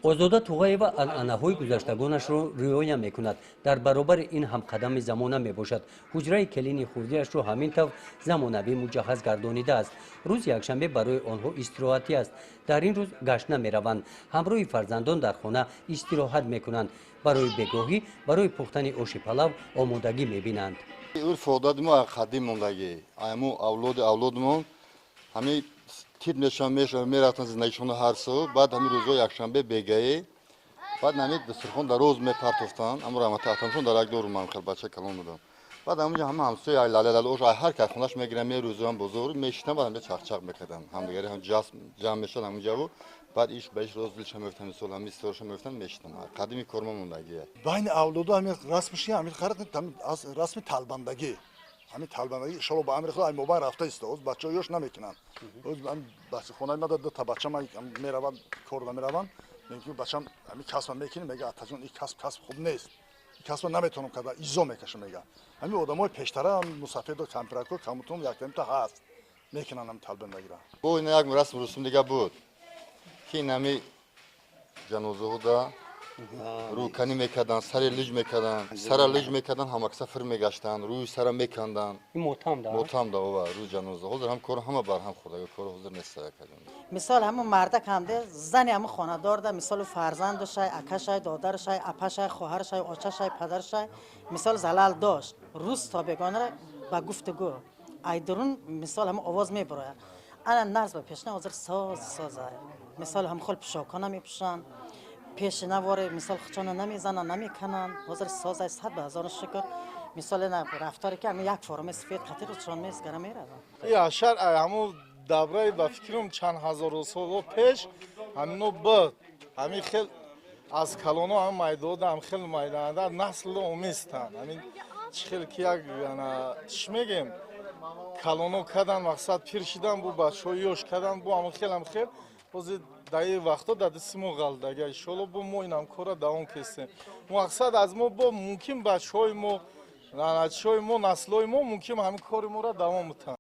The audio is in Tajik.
озода туғаева анъанаҳои гузаштагонашро риоя мекунад. дар баробари ин ҳам қадами замона мебошад. ҳуҷраи келини хурдиашро ҳамин тавр замонавӣ муҷаҳҳаз гардонидааст. рӯзи якшанбе барои онҳо истироҳатӣ аст. дар ин рӯз гашт намераванд. ҳамроҳи фарзандон дар хона истироҳат мекунанд. барои бегоҳӣ барои пухтани оши палав омодагӣ мебинанд. урф одати мо қадим мондагӣ аму авлодимон ҳамин тир мерафтан зиндагишона ҳар сол баъд ҳамин рӯзҳои якшанбе бегаӣ баъд ҳамин дастархон дароз мепартофтанд аммо раматаатамшон дарак дорум ман хел бача калон будам баъд ҳаминҷо ҳама ҳамсои лалалош ҳар кай хонаш мегирам мерӯзам бозор мешитам баъд ҳамҷо чақчақ мекардам ҳамдигари ҷамъ мешад ҳаминҷаву баъд иш ба иш роз дилша мефтам мисол ҳамин истороша мефтам мешитам қадими корма мондагие байни авлоду ҳамин расмши ҳамин харак аз расми талбандагӣ ҳамин талбандагӣ иншалло ба амри худ ай мобайн рафта ист оз бачаҳо ёш намекунанд оз бача хонаи мада дута бача мераванд кор намераванд мегӯ бачам ҳамин касба мекунӣ мега атаҷон ин касб хуб нест касба наметавонам карда изо мекашам мега ҳамин одамои пештара мусафеду кампирако камутум яктамта ҳаст мекунанд ҳамин талбандагиро бо ина як расм русум дига буд ки ин ҳамин ҷанозаҳода рӯканӣ мекарданд сари лиҷ мекарданд сара лиҷ мекарданд ҳамакса фир мегаштанд рӯи сара меканданд мотам даова рӯи ҷаноза ҳозир ҳам кор ҳама барҳам хӯрдаги кор ҳозир нест мисол ҳамун марда камде зани ҳамун хонадорда мисол фарзандашай акашай додарашай апашай хоҳарашай очашай падарашай мисол залал дошт рӯз то бегонара ба гуфтугӯ айдурун мисол ҳамун овоз мебурояд ана нарз ба пешна ҳозир созай мисол ҳамхол пӯшокона мепӯшанд пеши навори мисол хучона намезананд намекананд ҳозир созай сад ба ҳазору шукр мисол рафторе ки ҳамин як формаи сфед қатиро чон мес гара мераванд яшар ҳамун давраи ба фикрам чанд ҳазору соло пеш ҳамино буд ҳамин хел аз калоно ҳам майдода ҳам хел майданда насло оместанд ҳамин чӣ хел ки як чӣ мегем калоно кадан мақсад пир шидан бу бачаҳои ёш кадан бу ҳамин хел ҳозир даи вақто дар дасти мо ғалдага иншолло бо мо инам кора давом кесем мақсад аз мо бо мумкин бачаҳои мо наначаҳои мо наслҳои мо мумкин ҳамин кори моро давом мутанд